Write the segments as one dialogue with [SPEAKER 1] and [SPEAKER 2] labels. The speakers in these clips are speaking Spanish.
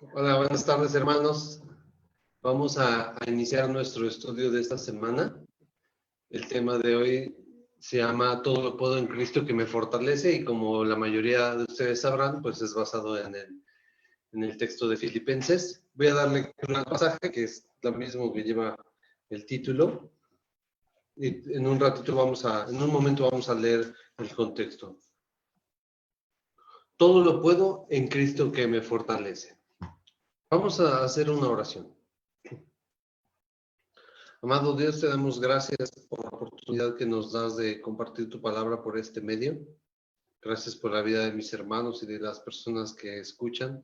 [SPEAKER 1] Hola, buenas tardes, hermanos. Vamos a iniciar nuestro estudio de esta semana. El tema de hoy se llama Todo lo puedo en Cristo que me fortalece, y como la mayoría de ustedes sabrán, pues es basado en el texto de Filipenses. Voy a dar lectura al pasaje, que es lo mismo que lleva el título, y en un momento vamos a leer el contexto. Todo lo puedo en Cristo que me fortalece. Vamos a hacer una oración. Amado Dios, te damos gracias por la oportunidad que nos das de compartir tu palabra por este medio. Gracias por la vida de mis hermanos y de las personas que escuchan.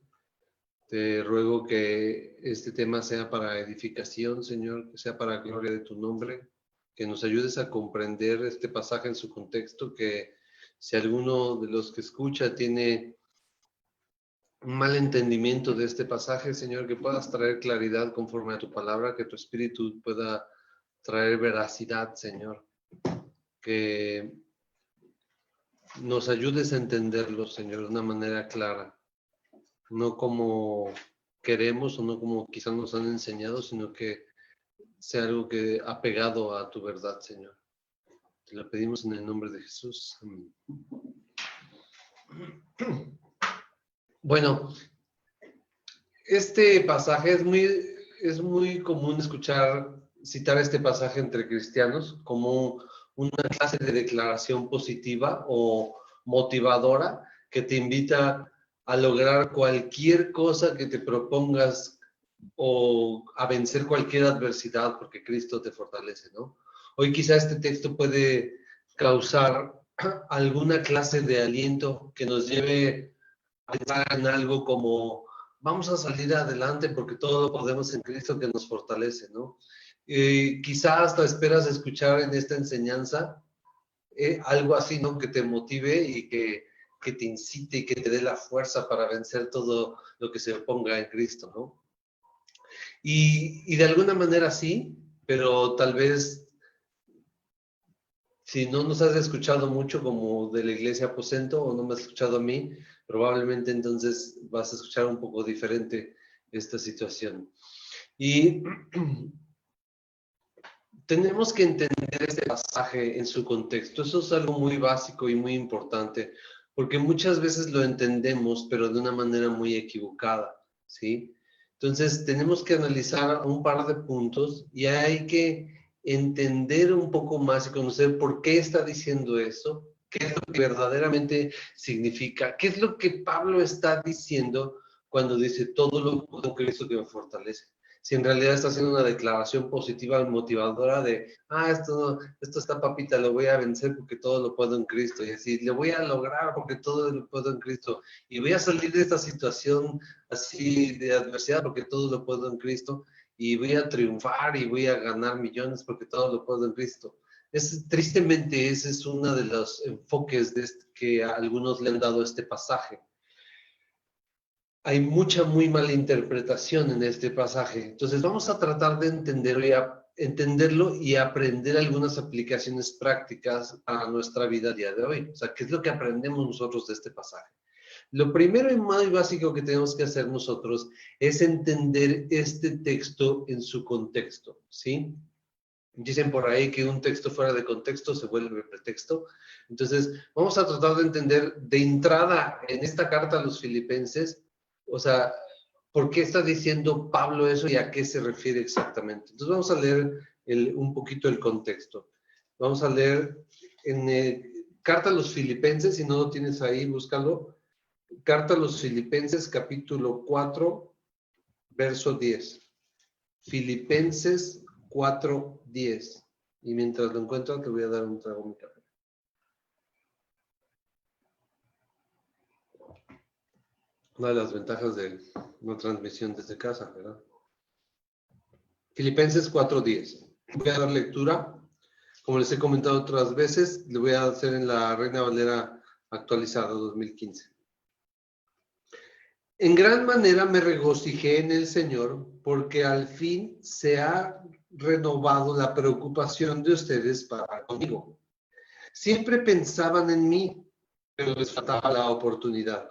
[SPEAKER 1] Te ruego que este tema sea para edificación, Señor, que sea para gloria de tu nombre, que nos ayudes a comprender este pasaje en su contexto, que si alguno de los que escucha tiene un mal entendimiento de este pasaje, Señor, que puedas traer claridad conforme a tu palabra, que tu espíritu pueda traer veracidad, Señor, que nos ayudes a entenderlo, Señor, de una manera clara, no como queremos o no como quizás nos han enseñado, sino que sea algo que apegado a tu verdad, Señor. Te lo pedimos en el nombre de Jesús. Amén. Bueno, este pasaje es muy común citar este pasaje entre cristianos como una clase de declaración positiva o motivadora que te invita a lograr cualquier cosa que te propongas o a vencer cualquier adversidad porque Cristo te fortalece, ¿no? Hoy quizá este texto puede causar alguna clase de aliento que nos lleve a pensar en algo como vamos a salir adelante porque todo lo podemos en Cristo que nos fortalece, ¿no? Quizá hasta esperas escuchar en esta enseñanza algo así, ¿no? Que te motive y que te incite y que te dé la fuerza para vencer todo lo que se oponga en Cristo, ¿no? Y de alguna manera sí, pero tal vez si no nos has escuchado mucho como de la iglesia Aposento o no me has escuchado a mí, probablemente entonces vas a escuchar un poco diferente esta situación. Y tenemos que entender este pasaje en su contexto. Eso es algo muy básico y muy importante, porque muchas veces lo entendemos, pero de una manera muy equivocada, ¿sí? Entonces, tenemos que analizar un par de puntos y hay que entender un poco más y conocer por qué está diciendo eso, qué es lo que verdaderamente significa, qué es lo que Pablo está diciendo cuando dice todo lo puedo en Cristo que me fortalece. Si en realidad está haciendo una declaración positiva y motivadora de, esto está papita, lo voy a vencer porque todo lo puedo en Cristo, y así, lo voy a lograr porque todo lo puedo en Cristo, y voy a salir de esta situación así de adversidad porque todo lo puedo en Cristo, y voy a triunfar y voy a ganar millones porque todo lo puedo en Cristo. Tristemente, ese es uno de los enfoques que a algunos le han dado este pasaje. Hay mucha muy mala interpretación en este pasaje. Entonces vamos a tratar de entenderlo y aprender algunas aplicaciones prácticas a nuestra vida a día de hoy. O sea, ¿qué es lo que aprendemos nosotros de este pasaje? Lo primero y más básico que tenemos que hacer nosotros es entender este texto en su contexto, ¿sí? Dicen por ahí que un texto fuera de contexto se vuelve pretexto. Entonces, vamos a tratar de entender de entrada en esta carta a los filipenses, o sea, ¿por qué está diciendo Pablo eso y a qué se refiere exactamente? Entonces, vamos a leer un poquito el contexto. Vamos a leer en carta a los filipenses, si no lo tienes ahí, búscalo. Carta a los filipenses, capítulo 4, verso 10. Filipenses 4:10. Y mientras lo encuentro, te voy a dar un trago a mi café. Una de las ventajas de una transmisión desde casa, ¿verdad? Filipenses 4:10. Voy a dar lectura. Como les he comentado otras veces, le voy a hacer en la Reina Valera actualizada 2015. En gran manera me regocijé en el Señor, porque al fin se ha renovado la preocupación de ustedes para conmigo. Siempre pensaban en mí, pero les faltaba la oportunidad.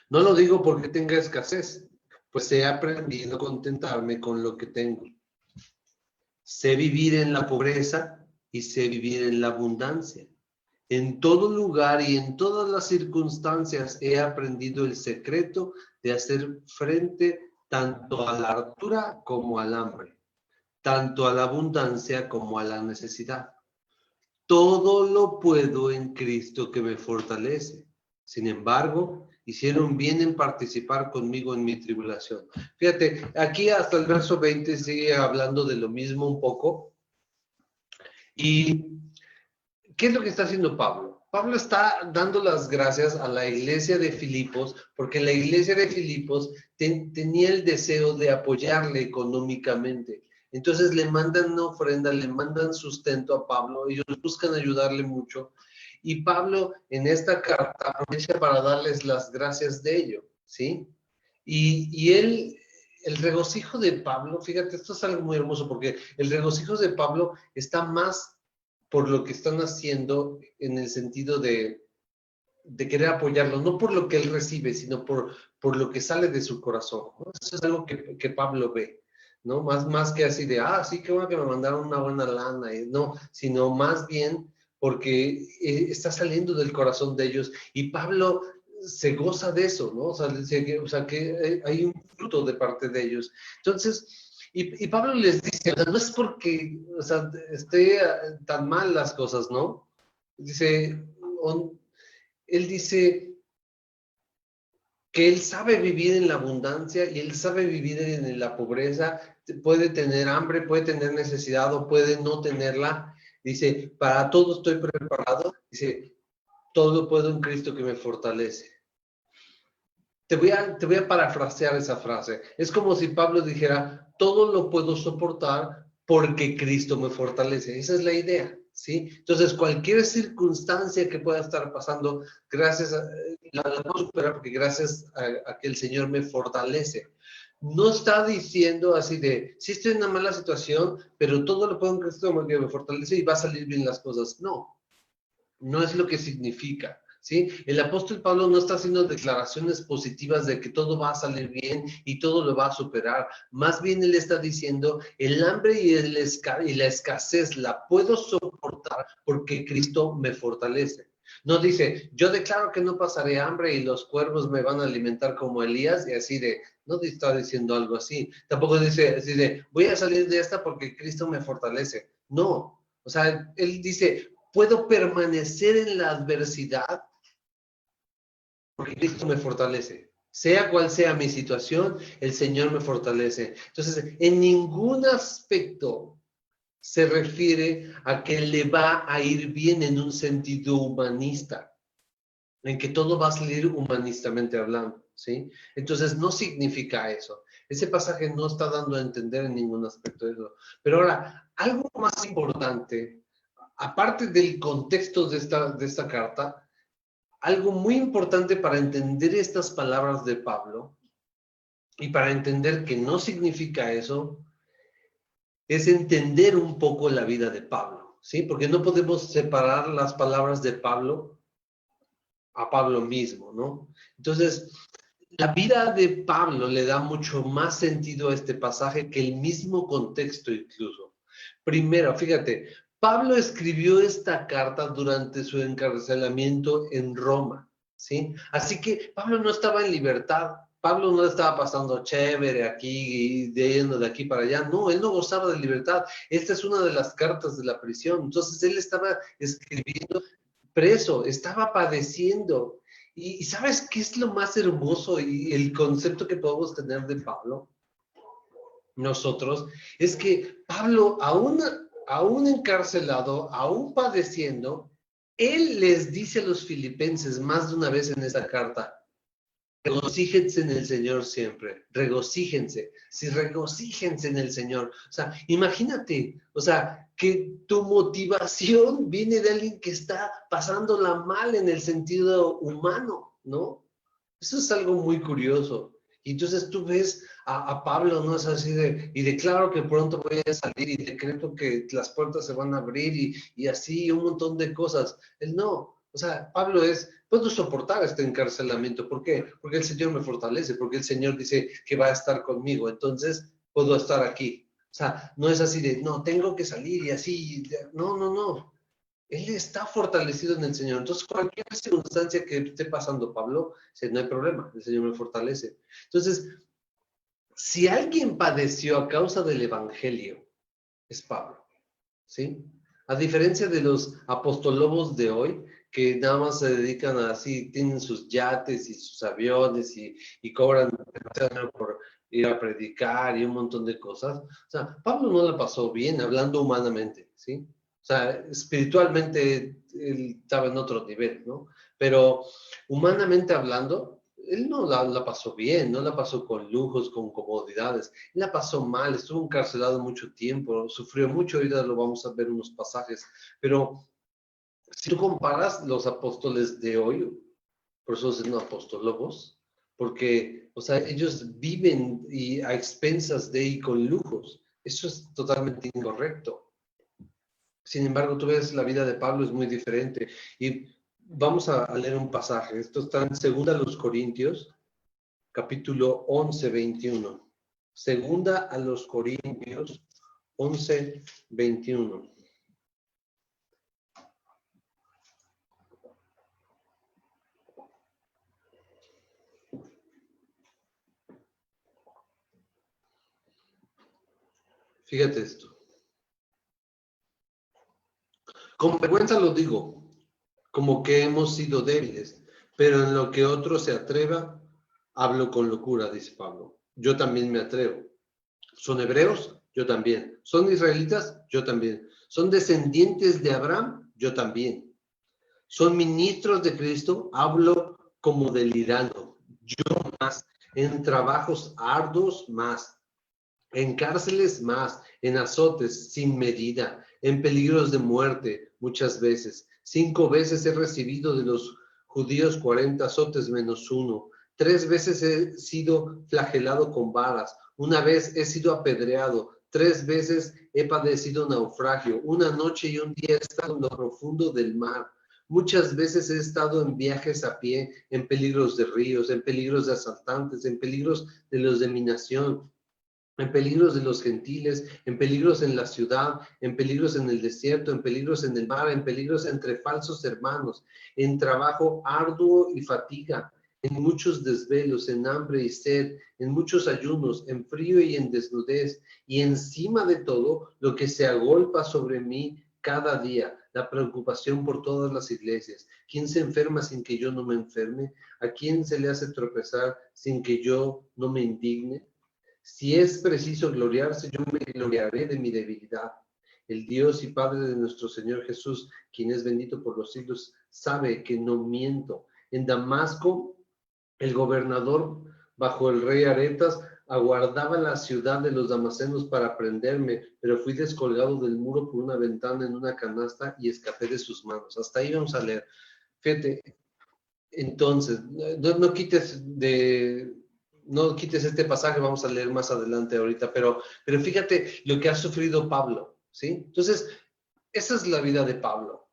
[SPEAKER 1] No lo digo porque tenga escasez, pues he aprendido a contentarme con lo que tengo. Sé vivir en la pobreza y sé vivir en la abundancia. En todo lugar y en todas las circunstancias he aprendido el secreto de hacer frente tanto a la hartura como al hambre, tanto a la abundancia como a la necesidad. Todo lo puedo en Cristo que me fortalece. Sin embargo, hicieron bien en participar conmigo en mi tribulación. Fíjate, aquí hasta el verso 20 sigue hablando de lo mismo un poco. ¿Y qué es lo que está haciendo Pablo? Pablo está dando las gracias a la iglesia de Filipos, porque la iglesia de Filipos tenía el deseo de apoyarle económicamente. Entonces le mandan una ofrenda, le mandan sustento a Pablo, ellos buscan ayudarle mucho. Y Pablo en esta carta aprovecha para darles las gracias de ello, ¿sí? Y él, el regocijo de Pablo, fíjate, esto es algo muy hermoso, porque el regocijo de Pablo está más por lo que están haciendo en el sentido de querer apoyarlo, no por lo que él recibe, sino por lo que sale de su corazón, ¿no? Eso es algo que Pablo ve, ¿no? Más que así de, sí, qué bueno que me mandaron una buena lana, no, sino más bien porque está saliendo del corazón de ellos y Pablo se goza de eso, ¿no? O sea, que hay un fruto de parte de ellos. Entonces, y Pablo les dice, o sea, no es porque, o sea, esté tan mal las cosas, ¿no? Dice, él dice que él sabe vivir en la abundancia y él sabe vivir en la pobreza, puede tener hambre, puede tener necesidad o puede no tenerla. Dice, para todo estoy preparado. Dice, todo puedo en Cristo que me fortalece. Te voy a parafrasear esa frase. Es como si Pablo dijera, todo lo puedo soportar porque Cristo me fortalece. Esa es la idea, ¿sí? Entonces, cualquier circunstancia que pueda estar pasando, la puedo superar porque gracias a que el Señor me fortalece. No está diciendo así de, sí estoy en una mala situación, pero todo lo puedo en Cristo que me fortalece y va a salir bien las cosas. No, no es lo que significa. ¿Sí? El apóstol Pablo no está haciendo declaraciones positivas de que todo va a salir bien y todo lo va a superar. Más bien él está diciendo, el hambre y la escasez la puedo soportar porque Cristo me fortalece. No dice, yo declaro que no pasaré hambre y los cuervos me van a alimentar como Elías y así de, no está diciendo algo así. Tampoco dice así de, voy a salir de esta porque Cristo me fortalece. No, o sea, él dice, puedo permanecer en la adversidad porque Cristo me fortalece. Sea cual sea mi situación, el Señor me fortalece. Entonces, en ningún aspecto se refiere a que le va a ir bien en un sentido humanista, en que todo va a salir humanistamente hablando, ¿sí? Entonces, no significa eso. Ese pasaje no está dando a entender en ningún aspecto de eso. Pero ahora, algo más importante, aparte del contexto de esta carta, algo muy importante para entender estas palabras de Pablo y para entender que no significa eso, es entender un poco la vida de Pablo, ¿sí? Porque no podemos separar las palabras de Pablo a Pablo mismo, ¿no? Entonces, la vida de Pablo le da mucho más sentido a este pasaje que el mismo contexto incluso. Primero, fíjate, Pablo escribió esta carta durante su encarcelamiento en Roma, ¿sí? Así que Pablo no estaba en libertad, Pablo no estaba pasando chévere aquí y de aquí para allá, no, él no gozaba de libertad. Esta es una de las cartas de la prisión, entonces él estaba escribiendo preso, estaba padeciendo. ¿Y sabes qué es lo más hermoso y el concepto que podemos tener de Pablo? Nosotros, es que Pablo, aún encarcelado, aún padeciendo, él les dice a los filipenses más de una vez en esa carta, regocíjense en el Señor siempre, regocíjense, sí, regocíjense en el Señor. O sea, imagínate, o sea, que tu motivación viene de alguien que está pasándola mal en el sentido humano, ¿no? Eso es algo muy curioso. Y entonces tú ves a Pablo, ¿no? Es así de, y declaro que pronto voy a salir y decreto que las puertas se van a abrir y así un montón de cosas. Él no. O sea, Pablo puedo soportar este encarcelamiento. ¿Por qué? Porque el Señor me fortalece, porque el Señor dice que va a estar conmigo, entonces puedo estar aquí. O sea, no es así de, no, tengo que salir y así. No, no, no. Él está fortalecido en el Señor. Entonces, cualquier circunstancia que esté pasando, Pablo, no hay problema, el Señor me fortalece. Entonces, si alguien padeció a causa del Evangelio, es Pablo, ¿sí? A diferencia de los apostolobos de hoy, que nada más se dedican a así, tienen sus yates y sus aviones y cobran demasiado por ir a predicar y un montón de cosas. O sea, Pablo no la pasó bien hablando humanamente, ¿sí? O sea, espiritualmente él estaba en otro nivel, ¿no? Pero humanamente hablando, él no la pasó bien, no la pasó con lujos, con comodidades. Él la pasó mal, estuvo encarcelado mucho tiempo, sufrió mucho, ahorita lo vamos a ver en unos pasajes. Pero si tú comparas los apóstoles de hoy, por eso se llaman apostólogos, porque, o sea, ellos viven y a expensas de y con lujos. Eso es totalmente incorrecto. Sin embargo, tú ves la vida de Pablo es muy diferente. Y vamos a leer un pasaje. Esto está en 2 Corintios, capítulo 11, 21. Segunda a los Corintios 11, 21. Fíjate esto. Con vergüenza lo digo, como que hemos sido débiles, pero en lo que otro se atreva, hablo con locura, dice Pablo. Yo también me atrevo. ¿Son hebreos? Yo también. ¿Son israelitas? Yo también. ¿Son descendientes de Abraham? Yo también. ¿Son ministros de Cristo? Hablo como delirando. Yo más. En trabajos arduos más. En cárceles más, en azotes sin medida, en peligros de muerte muchas veces. 5 veces he recibido de los judíos 40 azotes menos uno. 3 veces he sido flagelado con varas. Una vez he sido apedreado. 3 veces he padecido naufragio. Una noche y un día he estado en lo profundo del mar. Muchas veces he estado en viajes a pie, en peligros de ríos, en peligros de asaltantes, en peligros de los de mi nación, en peligros de los gentiles, en peligros en la ciudad, en peligros en el desierto, en peligros en el mar, en peligros entre falsos hermanos, en trabajo arduo y fatiga, en muchos desvelos, en hambre y sed, en muchos ayunos, en frío y en desnudez, y encima de todo lo que se agolpa sobre mí cada día, la preocupación por todas las iglesias. ¿Quién se enferma sin que yo no me enferme? ¿A quién se le hace tropezar sin que yo no me indigne? Si es preciso gloriarse, yo me gloriaré de mi debilidad. El Dios y Padre de nuestro Señor Jesús, quien es bendito por los siglos, sabe que no miento. En Damasco, el gobernador, bajo el rey Aretas, aguardaba la ciudad de los damasenos para prenderme, pero fui descolgado del muro por una ventana en una canasta y escapé de sus manos. Hasta ahí vamos a leer. Fíjate, entonces, no quites este pasaje, vamos a leer más adelante ahorita, pero fíjate lo que ha sufrido Pablo, ¿sí? Entonces, esa es la vida de Pablo,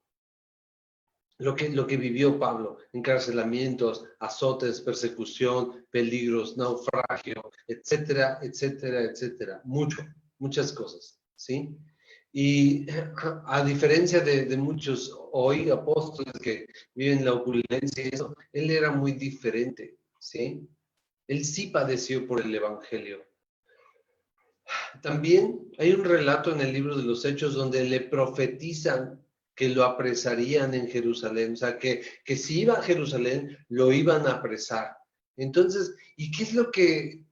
[SPEAKER 1] lo que vivió Pablo: encarcelamientos, azotes, persecución, peligros, naufragio, etcétera, etcétera, etcétera, muchas cosas, ¿sí? Y a diferencia de muchos hoy apóstoles que viven la opulencia y eso, él era muy diferente, ¿sí? Él sí padeció por el Evangelio. También hay un relato en el libro de los Hechos donde le profetizan que lo apresarían en Jerusalén, o sea, que si iba a Jerusalén, lo iban a apresar. Entonces, ¿y qué es lo que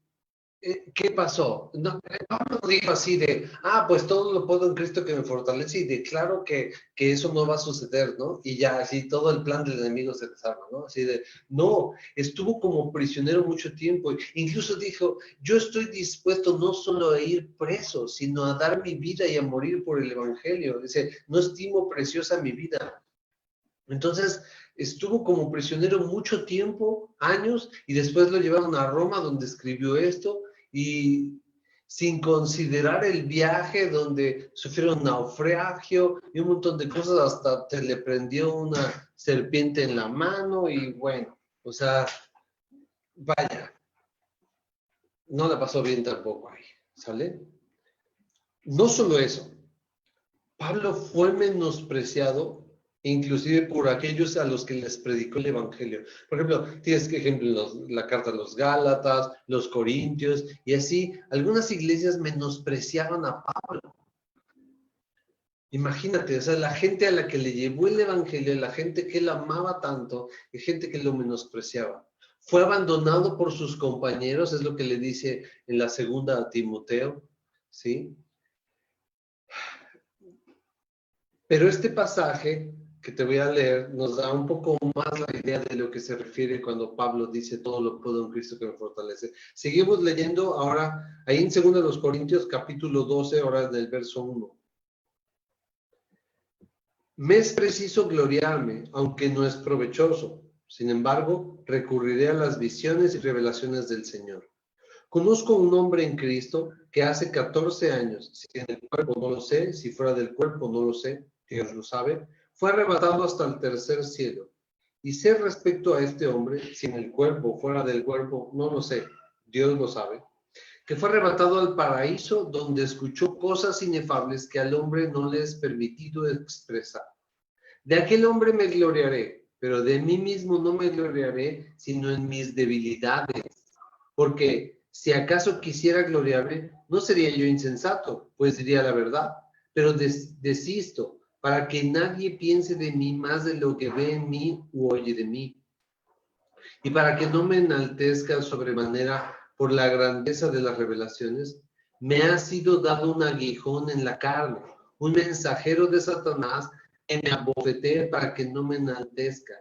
[SPEAKER 1] ¿qué pasó? No, Pablo no dijo así de, pues todo lo puedo en Cristo que me fortalece, y declaro que eso no va a suceder, ¿no? Y ya así todo el plan del enemigo se desarma, ¿no? Así de, no, estuvo como prisionero mucho tiempo, incluso dijo, yo estoy dispuesto no solo a ir preso, sino a dar mi vida y a morir por el Evangelio. Dice, no estimo preciosa mi vida. Entonces, estuvo como prisionero mucho tiempo, años, y después lo llevaron a Roma, donde escribió esto, y sin considerar el viaje donde sufrieron naufragio y un montón de cosas, hasta se le prendió una serpiente en la mano y bueno, o sea, vaya, no la pasó bien tampoco ahí, ¿sale? No solo eso, Pablo fue menospreciado inclusive por aquellos a los que les predicó el Evangelio. Por ejemplo, tienes que ejemplo la carta a los Gálatas, los Corintios, y así, algunas iglesias menospreciaban a Pablo. Imagínate, o sea, la gente a la que le llevó el Evangelio, la gente que él amaba tanto, y gente que lo menospreciaba. Fue abandonado por sus compañeros, es lo que le dice en la segunda a Timoteo, ¿sí? Pero este pasaje que te voy a leer nos da un poco más la idea de lo que se refiere cuando Pablo dice todo lo puedo en Cristo que me fortalece. Seguimos leyendo ahora ahí en 2 Corintios capítulo 12, ahora del verso 1. Me es preciso gloriarme, aunque no es provechoso. Sin embargo, recurriré a las visiones y revelaciones del Señor. Conozco un hombre en Cristo que hace 14 años, si en el cuerpo no lo sé, si fuera del cuerpo no lo sé, Dios lo sabe, fue arrebatado hasta el tercer cielo. Y sé respecto a este hombre, si en el cuerpo o fuera del cuerpo, no lo sé, Dios lo sabe, que fue arrebatado al paraíso donde escuchó cosas inefables que al hombre no le es permitido expresar. De aquel hombre me gloriaré, pero de mí mismo no me gloriaré, sino en mis debilidades. Porque si acaso quisiera gloriarme, no sería yo insensato, pues diría la verdad, pero desisto, para que nadie piense de mí más de lo que ve en mí u oye de mí. Y para que no me enaltezca sobremanera por la grandeza de las revelaciones, me ha sido dado un aguijón en la carne, un mensajero de Satanás que me abofetee para que no me enaltezca.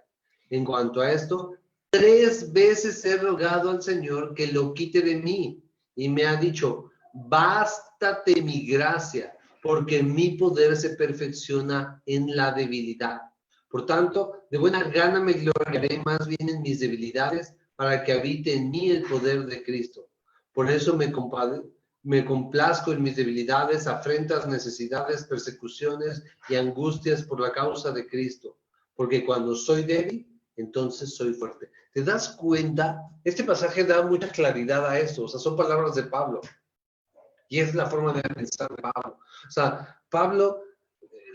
[SPEAKER 1] En cuanto a esto, 3 veces he rogado al Señor que lo quite de mí, y me ha dicho, bástate mi gracia, porque mi poder se perfecciona en la debilidad. Por tanto, de buena gana me gloriaré más bien en mis debilidades, para que habite en mí el poder de Cristo. Por eso me complazco en mis debilidades, afrentas, necesidades, persecuciones y angustias por la causa de Cristo. Porque cuando soy débil, entonces soy fuerte. ¿Te das cuenta? Este pasaje da mucha claridad a esto. O sea, son palabras de Pablo. Y es la forma de pensar de Pablo. O sea, Pablo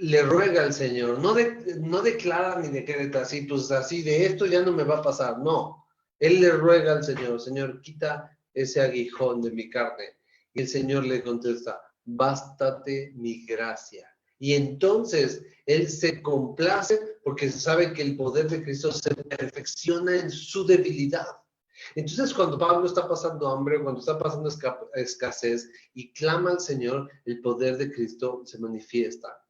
[SPEAKER 1] le ruega al Señor, no declara ni decreta así, pues así de esto ya no me va a pasar, no. Él le ruega al Señor, Señor, quita ese aguijón de mi carne. Y el Señor le contesta, bástate mi gracia. Y entonces él se complace porque sabe que el poder de Cristo se perfecciona en su debilidad. Entonces, cuando Pablo está pasando hambre, cuando está pasando escasez y clama al Señor, el poder de Cristo se manifiesta,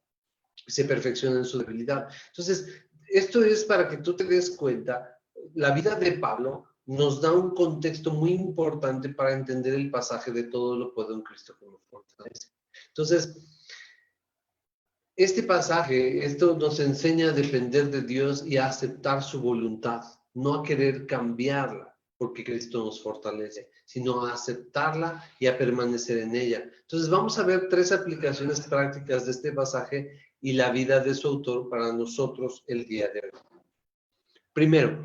[SPEAKER 1] se perfecciona en su debilidad. Entonces, esto es para que tú te des cuenta, la vida de Pablo nos da un contexto muy importante para entender el pasaje de todo lo puedo en Cristo que me fortalece. Entonces, este pasaje, esto nos enseña a depender de Dios y a aceptar su voluntad, no a querer cambiarla, porque Cristo nos fortalece, sino a aceptarla y a permanecer en ella. Entonces vamos a ver 3 aplicaciones prácticas de este pasaje y la vida de su autor para nosotros el día de hoy. Primero,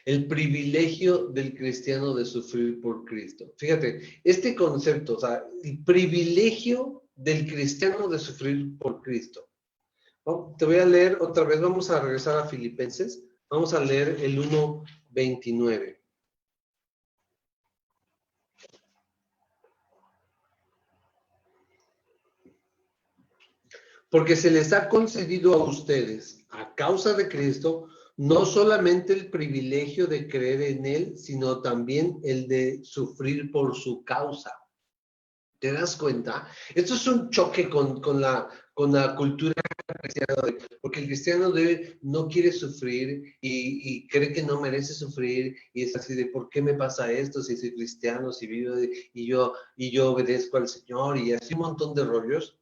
[SPEAKER 1] el privilegio del cristiano de sufrir por Cristo. Fíjate, este concepto, o sea, el privilegio del cristiano de sufrir por Cristo. ¿No? Te voy a leer otra vez, vamos a regresar a Filipenses, vamos a leer el 1:29. Porque se les ha concedido a ustedes, a causa de Cristo, no solamente el privilegio de creer en Él, sino también el de sufrir por su causa. ¿Te das cuenta? Esto es un choque con la cultura cristiana, porque el cristiano no quiere sufrir y cree que no merece sufrir, y es así de ¿por qué me pasa esto si soy cristiano, si vivo y yo obedezco al Señor? Y así un montón de rollos.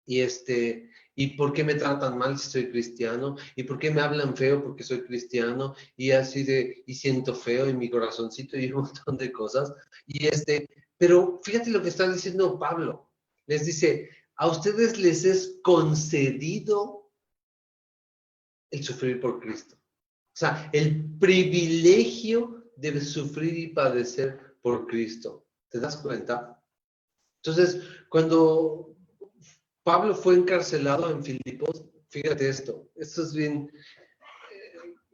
[SPEAKER 1] ¿Y por qué me tratan mal si soy cristiano? ¿Y por qué me hablan feo porque soy cristiano? Y así y siento feo en mi corazoncito y un montón de cosas. Pero fíjate lo que está diciendo Pablo. Les dice, a ustedes les es concedido el sufrir por Cristo. O sea, el privilegio de sufrir y padecer por Cristo. ¿Te das cuenta? Entonces, cuando Pablo fue encarcelado en Filipos, fíjate esto es bien,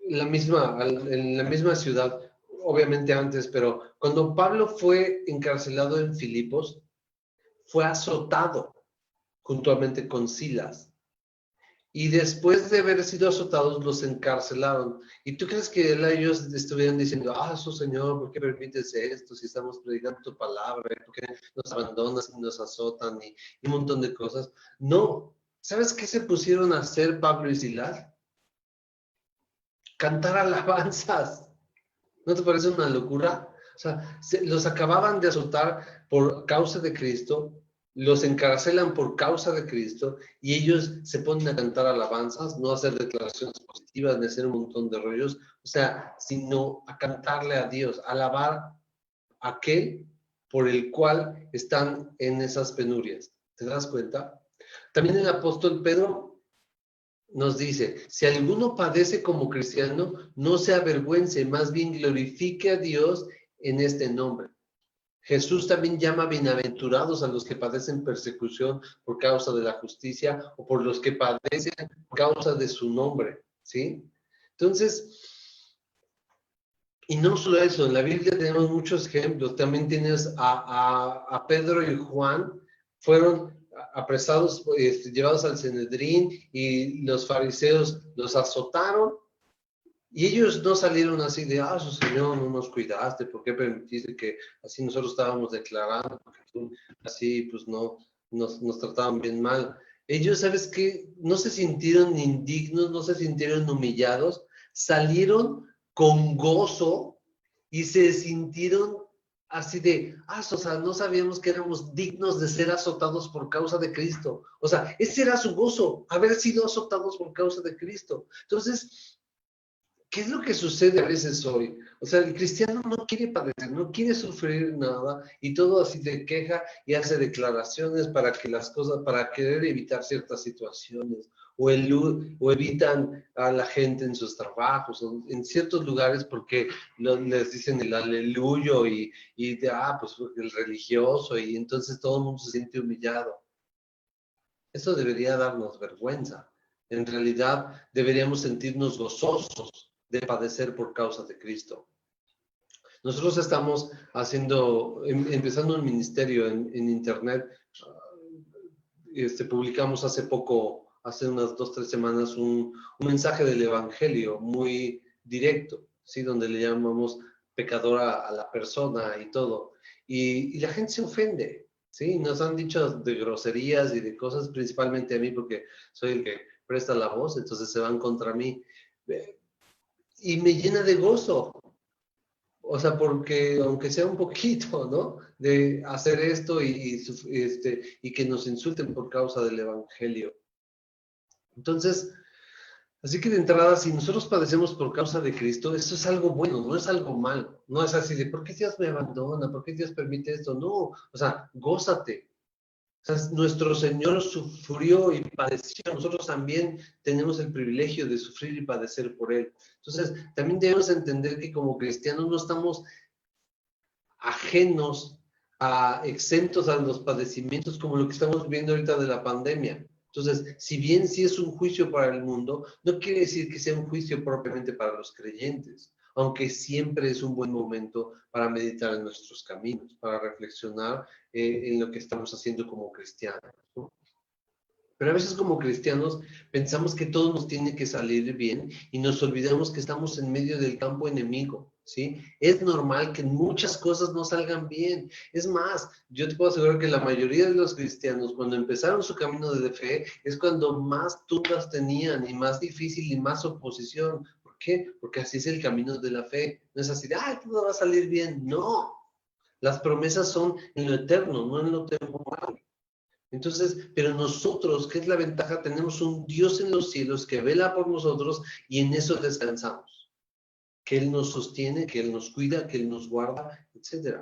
[SPEAKER 1] en la misma ciudad, obviamente antes, pero cuando Pablo fue encarcelado en Filipos, fue azotado juntamente con Silas. Y después de haber sido azotados, los encarcelaron. ¿Y tú crees que ellos estuvieran diciendo, su Señor, ¿por qué permites esto? Si estamos predicando tu palabra, ¿por qué nos abandonas y nos azotan y un montón de cosas? No. ¿Sabes qué se pusieron a hacer Pablo y Silas? Cantar alabanzas. ¿No te parece una locura? O sea, los acababan de azotar por causa de Cristo, los encarcelan por causa de Cristo y ellos se ponen a cantar alabanzas, no a hacer declaraciones positivas, ni hacer un montón de rollos, o sea, sino a cantarle a Dios, a alabar a aquel por el cual están en esas penurias. ¿Te das cuenta? También el apóstol Pedro nos dice, si alguno padece como cristiano, no se avergüence, más bien glorifique a Dios en este nombre. Jesús también llama bienaventurados a los que padecen persecución por causa de la justicia o por los que padecen por causa de su nombre, ¿sí? Entonces, y no solo eso, en la Biblia tenemos muchos ejemplos. También tienes a Pedro y Juan, fueron apresados, llevados al Sanedrín y los fariseos los azotaron y ellos no salieron así de, su Señor, no nos cuidaste, ¿por qué permitiste que así nosotros estábamos declarando, porque tú así pues no, nos trataban bien mal? Ellos, ¿sabes qué? No se sintieron indignos, no se sintieron humillados, salieron con gozo y se sintieron así de, o sea, no sabíamos que éramos dignos de ser azotados por causa de Cristo. O sea, ese era su gozo, haber sido azotados por causa de Cristo. Entonces, ¿qué es lo que sucede a veces hoy? O sea, el cristiano no quiere padecer, no quiere sufrir nada y todo así de queja y hace declaraciones para que las cosas, para querer evitar ciertas situaciones o evitan a la gente en sus trabajos o en ciertos lugares porque les dicen el aleluyo y pues el religioso y entonces todo el mundo se siente humillado. Eso debería darnos vergüenza. En realidad deberíamos sentirnos gozosos de padecer por causa de Cristo. Nosotros estamos empezando un ministerio en internet. Publicamos hace poco, hace unas 2-3 semanas, un mensaje del Evangelio muy directo, ¿sí? Donde le llamamos pecadora a la persona y todo. Y la gente se ofende, ¿sí? Nos han dicho de groserías y de cosas, principalmente a mí, porque soy el que presta la voz, entonces se van contra mí. Y me llena de gozo. O sea, porque aunque sea un poquito, ¿no? De hacer esto y que nos insulten por causa del Evangelio. Entonces, así que de entrada, si nosotros padecemos por causa de Cristo, eso es algo bueno, no es algo malo. No es así de, ¿por qué Dios me abandona? ¿Por qué Dios permite esto? No, o sea, gózate. O sea, nuestro Señor sufrió y padeció. Nosotros también tenemos el privilegio de sufrir y padecer por Él. Entonces, también debemos entender que como cristianos no estamos ajenos, exentos a los padecimientos como lo que estamos viendo ahorita de la pandemia. Entonces, si bien sí es un juicio para el mundo, no quiere decir que sea un juicio propiamente para los creyentes, aunque siempre es un buen momento para meditar en nuestros caminos, para reflexionar en lo que estamos haciendo como cristianos, ¿no? Pero a veces como cristianos pensamos que todo nos tiene que salir bien y nos olvidamos que estamos en medio del campo enemigo, ¿sí? Es normal que muchas cosas no salgan bien. Es más, yo te puedo asegurar que la mayoría de los cristianos cuando empezaron su camino de fe es cuando más dudas tenían y más difícil y más oposición. ¿Por qué? Porque así es el camino de la fe. No es así de, todo va a salir bien. No. Las promesas son en lo eterno, no en lo temporal. Entonces, pero nosotros, ¿qué es la ventaja? Tenemos un Dios en los cielos que vela por nosotros y en eso descansamos. Que Él nos sostiene, que Él nos cuida, que Él nos guarda, etc.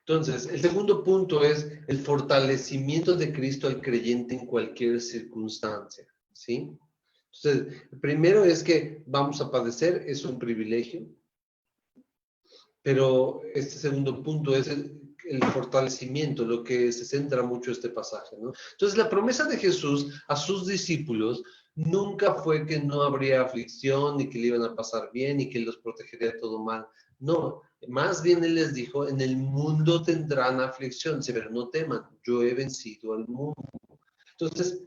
[SPEAKER 1] Entonces, el segundo punto es el fortalecimiento de Cristo al creyente en cualquier circunstancia, ¿sí? Entonces, el primero es que vamos a padecer, es un privilegio, pero este segundo punto es el fortalecimiento, lo que se centra mucho este pasaje, ¿no? Entonces, la promesa de Jesús a sus discípulos nunca fue que no habría aflicción, ni que le iban a pasar bien, ni que los protegería de todo mal. No, más bien Él les dijo, en el mundo tendrán aflicción, pero no teman, yo he vencido al mundo. Entonces,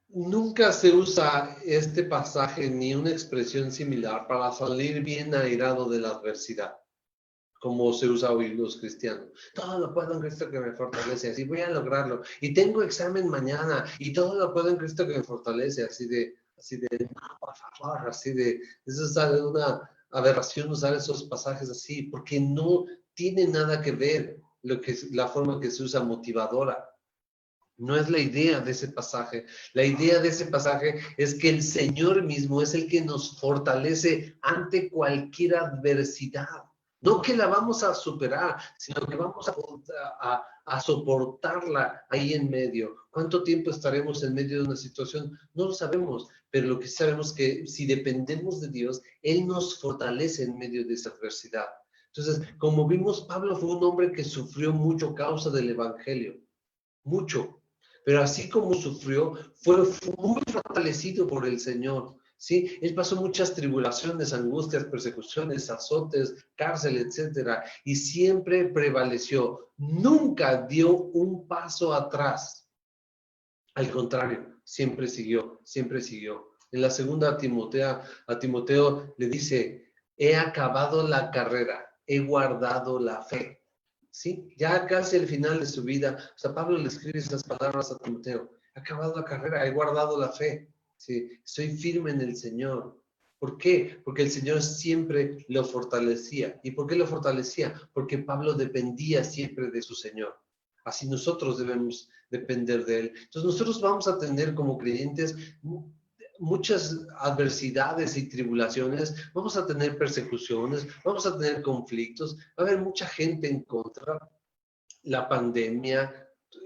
[SPEAKER 1] nunca se usa este pasaje ni una expresión similar para salir bien airado de la adversidad, como se usa hoy los cristianos. Todo lo puedo en Cristo que me fortalece, así voy a lograrlo. Y tengo examen mañana, y todo lo puedo en Cristo que me fortalece, no, por favor, eso es una aberración usar esos pasajes así, porque no tiene nada que ver la forma que se usa motivadora. No es la idea de ese pasaje. La idea de ese pasaje es que el Señor mismo es el que nos fortalece ante cualquier adversidad. No que la vamos a superar, sino que vamos a soportarla ahí en medio. ¿Cuánto tiempo estaremos en medio de una situación? No lo sabemos, pero lo que sabemos es que si dependemos de Dios, Él nos fortalece en medio de esa adversidad. Entonces, como vimos, Pablo fue un hombre que sufrió mucho a causa del Evangelio. Mucho. Pero así como sufrió, fue muy fortalecido por el Señor. ¿Sí? Él pasó muchas tribulaciones, angustias, persecuciones, azotes, cárcel, etcétera, y siempre prevaleció. Nunca dio un paso atrás. Al contrario, siempre siguió, siempre siguió. En la segunda a Timoteo le dice, he acabado la carrera, he guardado la fe. ¿Sí? Ya casi al final de su vida, o sea, Pablo le escribe esas palabras a Timoteo, he acabado la carrera, he guardado la fe, ¿sí? Soy firme en el Señor. ¿Por qué? Porque el Señor siempre lo fortalecía. ¿Y por qué lo fortalecía? Porque Pablo dependía siempre de su Señor. Así nosotros debemos depender de Él. Entonces nosotros vamos a tener como creyentes muchas adversidades y tribulaciones, vamos a tener persecuciones, vamos a tener conflictos, va a haber mucha gente en contra, la pandemia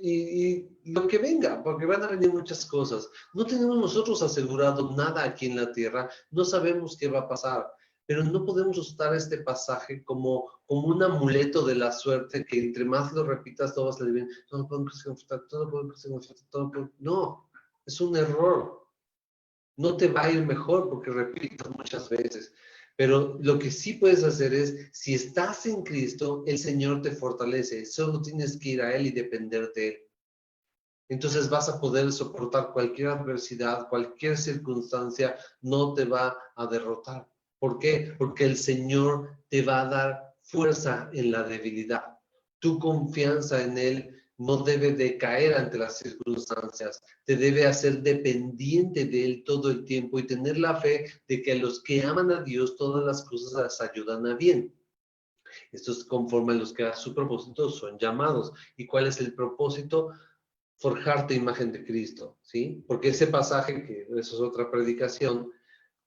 [SPEAKER 1] y lo que venga, porque van a venir muchas cosas. No tenemos nosotros asegurado nada aquí en la tierra, no sabemos qué va a pasar, pero no podemos usar este pasaje como un amuleto de la suerte que entre más lo repitas todo va a salir bien. Todo puede enfrentar, todo puede enfrentar, todo puede... No, es un error. No te va a ir mejor porque repitas muchas veces. Pero lo que sí puedes hacer es, si estás en Cristo, el Señor te fortalece. Solo tienes que ir a Él y depender de Él. Entonces vas a poder soportar cualquier adversidad, cualquier circunstancia, no te va a derrotar. ¿Por qué? Porque el Señor te va a dar fuerza en la debilidad. Tu confianza en Él no debe de caer ante las circunstancias, te debe hacer dependiente de Él todo el tiempo y tener la fe de que a los que aman a Dios todas las cosas las ayudan a bien. Estos conforme a los que a su propósito son llamados. ¿Y cuál es el propósito? Forjarte imagen de Cristo, ¿sí? Porque ese pasaje, que eso es otra predicación,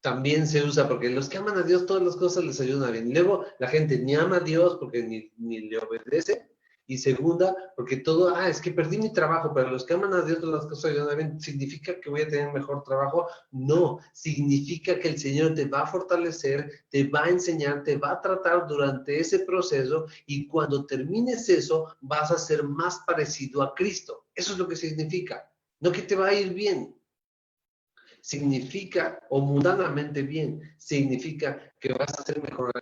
[SPEAKER 1] también se usa porque los que aman a Dios todas las cosas les ayudan a bien. Luego la gente ni ama a Dios porque ni le obedece. Y segunda, porque todo, es que perdí mi trabajo, pero los que aman a Dios todas las cosas ayudan a bien. ¿Significa que voy a tener mejor trabajo? No, significa que el Señor te va a fortalecer, te va a enseñar, te va a tratar durante ese proceso y cuando termines eso vas a ser más parecido a Cristo. Eso es lo que significa. No que te va a ir bien, significa, o mundanamente bien, significa que vas a ser mejor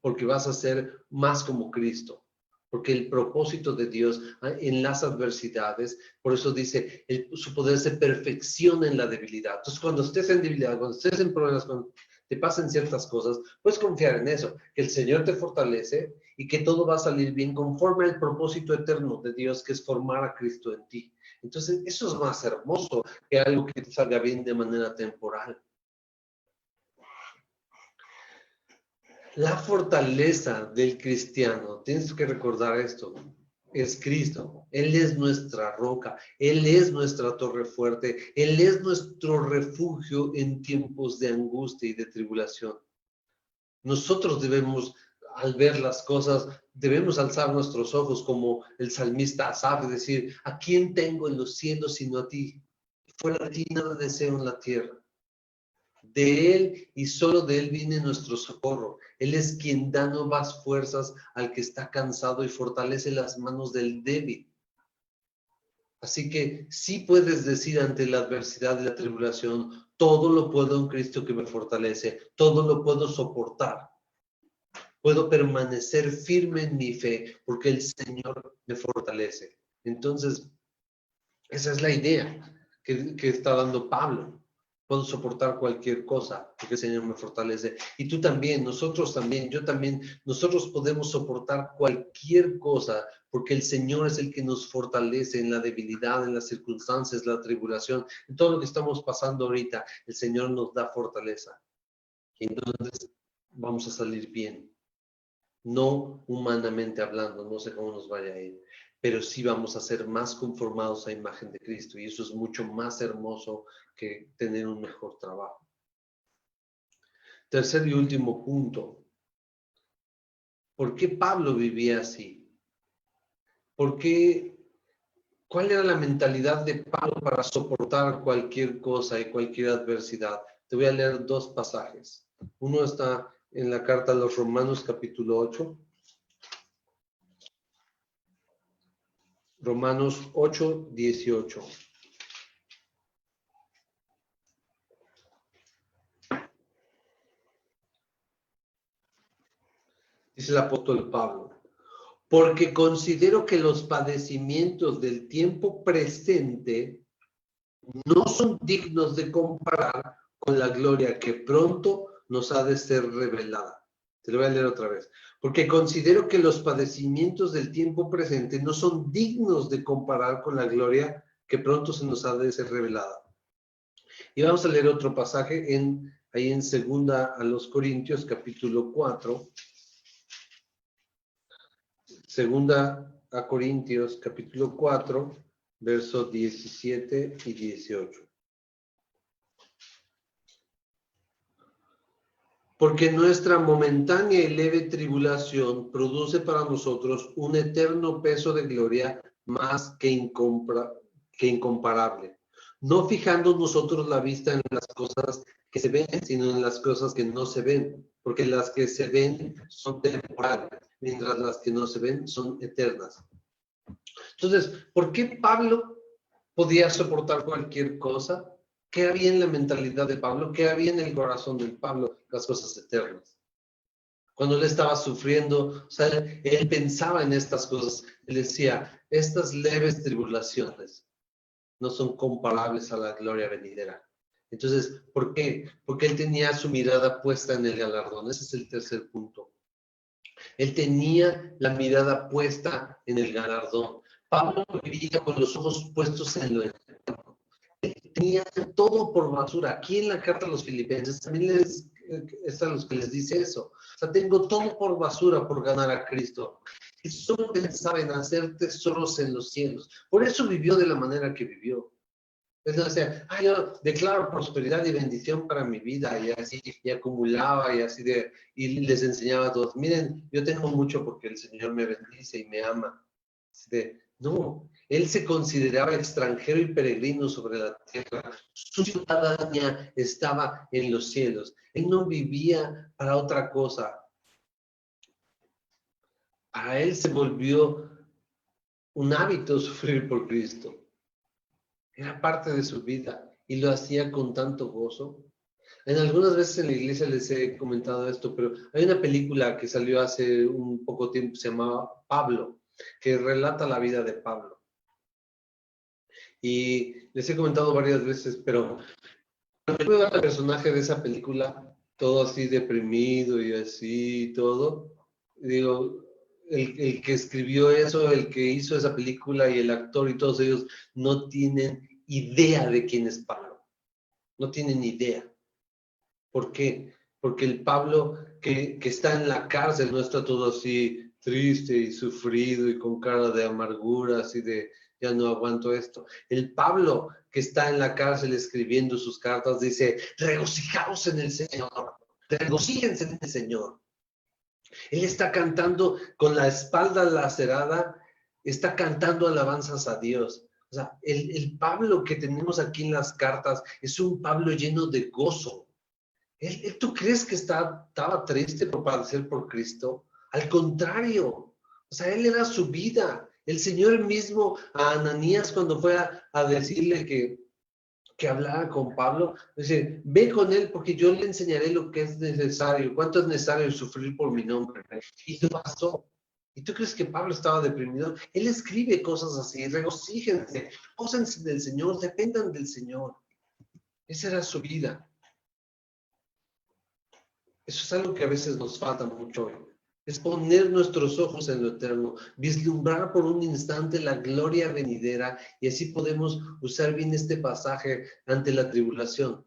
[SPEAKER 1] porque vas a ser más como Cristo. Porque el propósito de Dios en las adversidades, por eso dice, su poder se perfecciona en la debilidad. Entonces, cuando estés en debilidad, cuando estés en problemas, cuando te pasen ciertas cosas, puedes confiar en eso, que el Señor te fortalece y que todo va a salir bien conforme al propósito eterno de Dios, que es formar a Cristo en ti. Entonces, eso es más hermoso que algo que te salga bien de manera temporal. La fortaleza del cristiano, tienes que recordar esto, es Cristo. Él es nuestra roca, Él es nuestra torre fuerte, Él es nuestro refugio en tiempos de angustia y de tribulación. Nosotros debemos al ver las cosas, debemos alzar nuestros ojos como el salmista Asaf, decir, ¿a quién tengo en los cielos sino a ti? Fuera de ti nada deseo en la tierra. De Él y solo de Él viene nuestro socorro. Él es quien da nuevas fuerzas al que está cansado y fortalece las manos del débil. Así que sí puedes decir ante la adversidad y la tribulación, todo lo puedo en Cristo que me fortalece, todo lo puedo soportar. Puedo permanecer firme en mi fe porque el Señor me fortalece. Entonces, esa es la idea que está dando Pablo. Puedo soportar cualquier cosa porque el Señor me fortalece. Y tú también, nosotros también, yo también, nosotros podemos soportar cualquier cosa porque el Señor es el que nos fortalece en la debilidad, en las circunstancias, la tribulación, en todo lo que estamos pasando ahorita. El Señor nos da fortaleza. Y entonces vamos a salir bien. No humanamente hablando, no sé cómo nos vaya a ir, pero sí vamos a ser más conformados a imagen de Cristo y eso es mucho más hermoso que tener un mejor trabajo. Tercer y último punto. ¿Por qué Pablo vivía así? ¿Por qué? ¿Cuál era la mentalidad de Pablo para soportar cualquier cosa y cualquier adversidad? Te voy a leer dos pasajes. Uno está en la carta a los Romanos capítulo 8. Romanos 8, 18. Dice el apóstol Pablo, porque considero que los padecimientos del tiempo presente no son dignos de comparar con la gloria que pronto nos ha de ser revelada. Te lo voy a leer otra vez. Porque considero que los padecimientos del tiempo presente no son dignos de comparar con la gloria que pronto se nos ha de ser revelada. Y vamos a leer otro pasaje ahí en segunda a los Corintios, capítulo 4. Segunda a Corintios, capítulo 4, versos 17 y 18. Porque nuestra momentánea y leve tribulación produce para nosotros un eterno peso de gloria más que incomparable. No fijando nosotros la vista en las cosas que se ven, sino en las cosas que no se ven. Porque las que se ven son temporales, mientras las que no se ven son eternas. Entonces, ¿por qué Pablo podía soportar cualquier cosa? ¿Qué había en la mentalidad de Pablo? ¿Qué había en el corazón de Pablo? Las cosas eternas. Cuando él estaba sufriendo, o sea, él pensaba en estas cosas. Él decía, estas leves tribulaciones no son comparables a la gloria venidera. Entonces, ¿por qué? Porque él tenía su mirada puesta en el galardón. Ese es el tercer punto. Él tenía la mirada puesta en el galardón. Pablo vivía con los ojos puestos en lo eterno. Tenía todo por basura. Aquí en la carta a los Filipenses también es a los que les dice eso. O sea, tengo todo por basura por ganar a Cristo. Y solo pensaba en hacer tesoros en los cielos. Por eso vivió de la manera que vivió. Es decir, yo declaro prosperidad y bendición para mi vida y así, y acumulaba y así y les enseñaba a todos, miren, yo tengo mucho porque el Señor me bendice y me ama. No, él se consideraba extranjero y peregrino sobre la tierra. Su ciudadanía estaba en los cielos. Él no vivía para otra cosa. Para él se volvió un hábito sufrir por Cristo. Era parte de su vida y lo hacía con tanto gozo. En algunas veces en la iglesia les he comentado esto, pero hay una película que salió hace un poco tiempo, se llamaba Pablo, que relata la vida de Pablo. Y les he comentado varias veces, pero cuando yo veo al personaje de esa película, todo así deprimido y así, todo, digo, el que escribió eso, el que hizo esa película y el actor y todos ellos no tienen idea de quién es Pablo. No tienen idea. ¿Por qué? Porque el Pablo que está en la cárcel no está todo así triste y sufrido y con cara de amargura, así de ya no aguanto esto. El Pablo que está en la cárcel escribiendo sus cartas dice, regocijaos en el Señor, regocíjense en el Señor. Él está cantando con la espalda lacerada, está cantando alabanzas a Dios. O sea, el Pablo que tenemos aquí en las cartas es un Pablo lleno de gozo. ¿Tú crees que estaba triste por padecer por Cristo? Al contrario, o sea, él era su vida. El Señor mismo a Ananías cuando fue a decirle que hablara con Pablo, dice, ve con él porque yo le enseñaré lo que es necesario, cuánto es necesario sufrir por mi nombre. Y eso pasó. ¿Y tú crees que Pablo estaba deprimido? Él escribe cosas así, regocíjense, gócense del Señor, dependan del Señor. Esa era su vida. Eso es algo que a veces nos falta mucho hoy. Es poner nuestros ojos en lo eterno, vislumbrar por un instante la gloria venidera y así podemos usar bien este pasaje ante la tribulación.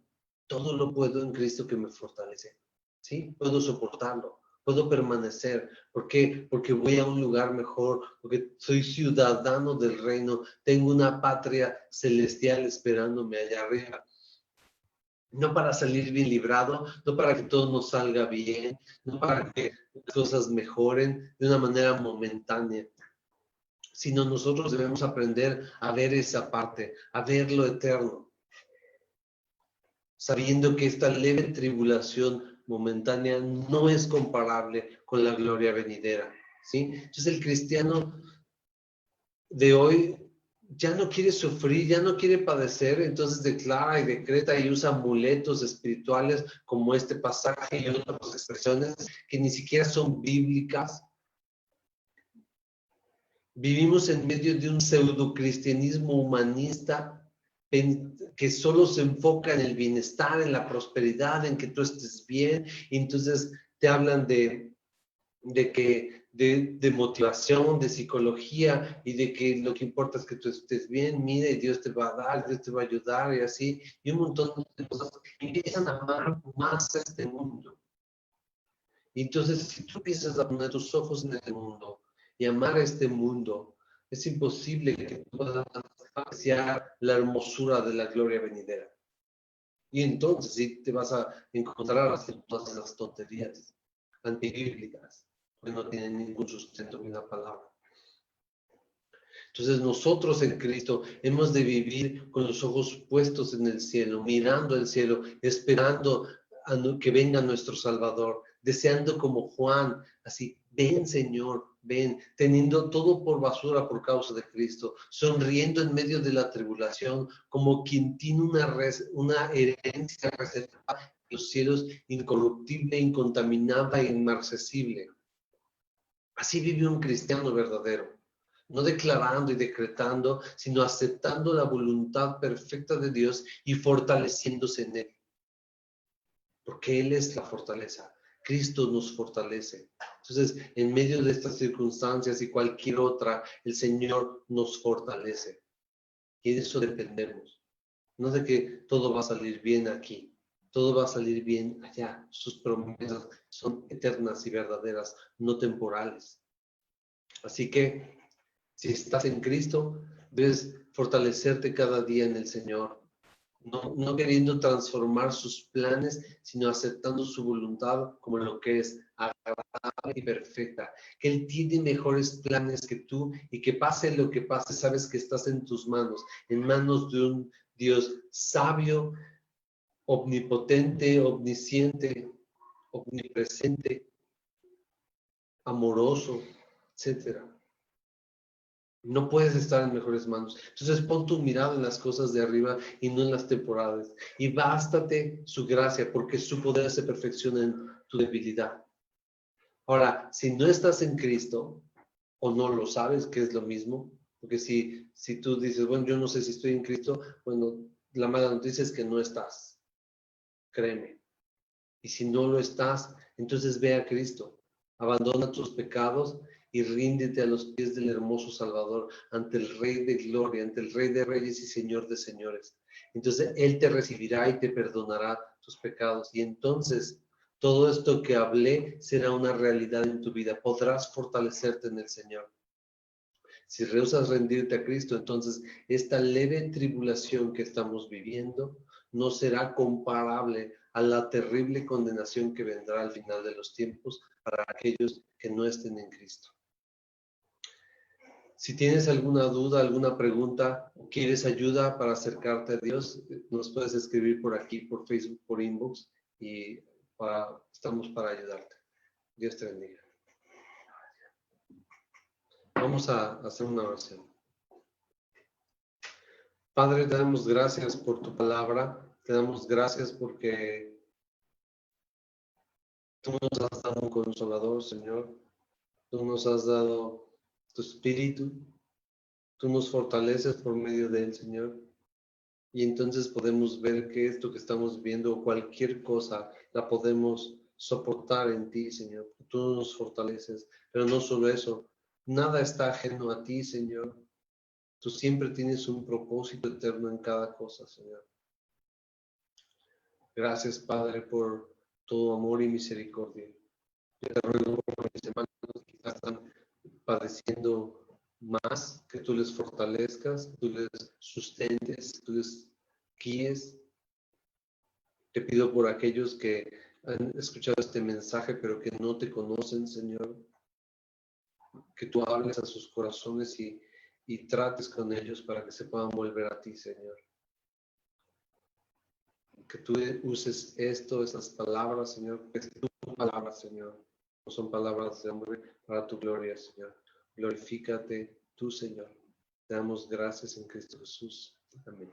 [SPEAKER 1] Todo lo puedo en Cristo que me fortalece. ¿Sí? Puedo soportarlo, puedo permanecer. ¿Por qué? Porque voy a un lugar mejor, porque soy ciudadano del reino, tengo una patria celestial esperándome allá arriba. No para salir bien librado, no para que todo nos salga bien, no para que las cosas mejoren de una manera momentánea, sino nosotros debemos aprender a ver esa parte, a ver lo eterno, sabiendo que esta leve tribulación momentánea no es comparable con la gloria venidera, ¿sí? Entonces el cristiano de hoy ya no quiere sufrir, ya no quiere padecer, entonces declara y decreta y usa amuletos espirituales como este pasaje y otras expresiones que ni siquiera son bíblicas. Vivimos en medio de un pseudo-cristianismo humanista que solo se enfoca en el bienestar, en la prosperidad, en que tú estés bien, y entonces te hablan de motivación, de psicología y de que lo que importa es que tú estés bien, mira, y Dios te va a dar, Dios te va a ayudar y así, y un montón de cosas que empiezan a amar más a este mundo. Y entonces, si tú empiezas a poner tus ojos en este mundo y amar a este mundo, es imposible que tú puedas apreciar la hermosura de la gloria venidera. Y entonces sí te vas a encontrar haciendo todas esas tonterías antibíblicas que no tienen ningún sustento en la palabra. Entonces nosotros en Cristo hemos de vivir con los ojos puestos en el cielo, mirando el cielo, esperando a que venga nuestro Salvador, deseando como Juan, así, ven Señor, ven, teniendo todo por basura por causa de Cristo, sonriendo en medio de la tribulación, como quien tiene una herencia reservada en los cielos, incorruptible, incontaminada e inmarcesible. Así vive un cristiano verdadero, no declarando y decretando, sino aceptando la voluntad perfecta de Dios y fortaleciéndose en Él. Porque Él es la fortaleza. Cristo nos fortalece. Entonces, en medio de estas circunstancias y cualquier otra, el Señor nos fortalece. Y de eso dependemos. No de que todo va a salir bien aquí, todo va a salir bien allá. Sus promesas son eternas y verdaderas, no temporales. Así que, si estás en Cristo, debes fortalecerte cada día en el Señor, no queriendo transformar sus planes, sino aceptando su voluntad como lo que es agradable y perfecta. Que Él tiene mejores planes que tú y que pase lo que pase, sabes que estás en tus manos, en manos de un Dios sabio, omnipotente, omnisciente, omnipresente, amoroso, etcétera. No puedes estar en mejores manos. Entonces pon tu mirada en las cosas de arriba y no en las temporales. Y bástate su gracia, porque su poder se perfecciona en tu debilidad. Ahora, si no estás en Cristo, o no lo sabes, que es lo mismo, porque si tú dices, bueno, yo no sé si estoy en Cristo, bueno, la mala noticia es que no estás. Créeme. Y si no lo estás, entonces ve a Cristo. Abandona tus pecados y ríndete a los pies del hermoso Salvador, ante el Rey de Gloria, ante el Rey de Reyes y Señor de Señores. Entonces Él te recibirá y te perdonará tus pecados. Y entonces todo esto que hablé será una realidad en tu vida. Podrás fortalecerte en el Señor. Si rehusas rendirte a Cristo, entonces esta leve tribulación que estamos viviendo no será comparable a la terrible condenación que vendrá al final de los tiempos para aquellos que no estén en Cristo. Si tienes alguna duda, alguna pregunta, o quieres ayuda para acercarte a Dios, nos puedes escribir por aquí, por Facebook, por inbox, y estamos para ayudarte. Dios te bendiga. Vamos a hacer una oración. Padre, te damos gracias por tu palabra, te damos gracias porque tú nos has dado un consolador, Señor. Tú nos has dado tu espíritu, tú nos fortaleces por medio de él, Señor. Y entonces podemos ver que esto que estamos viendo o cualquier cosa la podemos soportar en ti, Señor. Tú nos fortaleces, pero no solo eso, nada está ajeno a ti, Señor. Tú siempre tienes un propósito eterno en cada cosa, Señor. Gracias, Padre, por tu amor y misericordia. Yo te ruego por mis hermanos que quizás están padeciendo más, que tú les fortalezcas, que tú les sustentes, que tú les guíes. Te pido por aquellos que han escuchado este mensaje, pero que no te conocen, Señor, que tú hables a sus corazones y trates con ellos para que se puedan volver a ti, Señor. Que tú uses esas palabras, Señor, que es tu palabra, Señor. No son palabras de hombre, para tu gloria, Señor. Glorifícate tú, Señor. Te damos gracias en Cristo Jesús. Amén.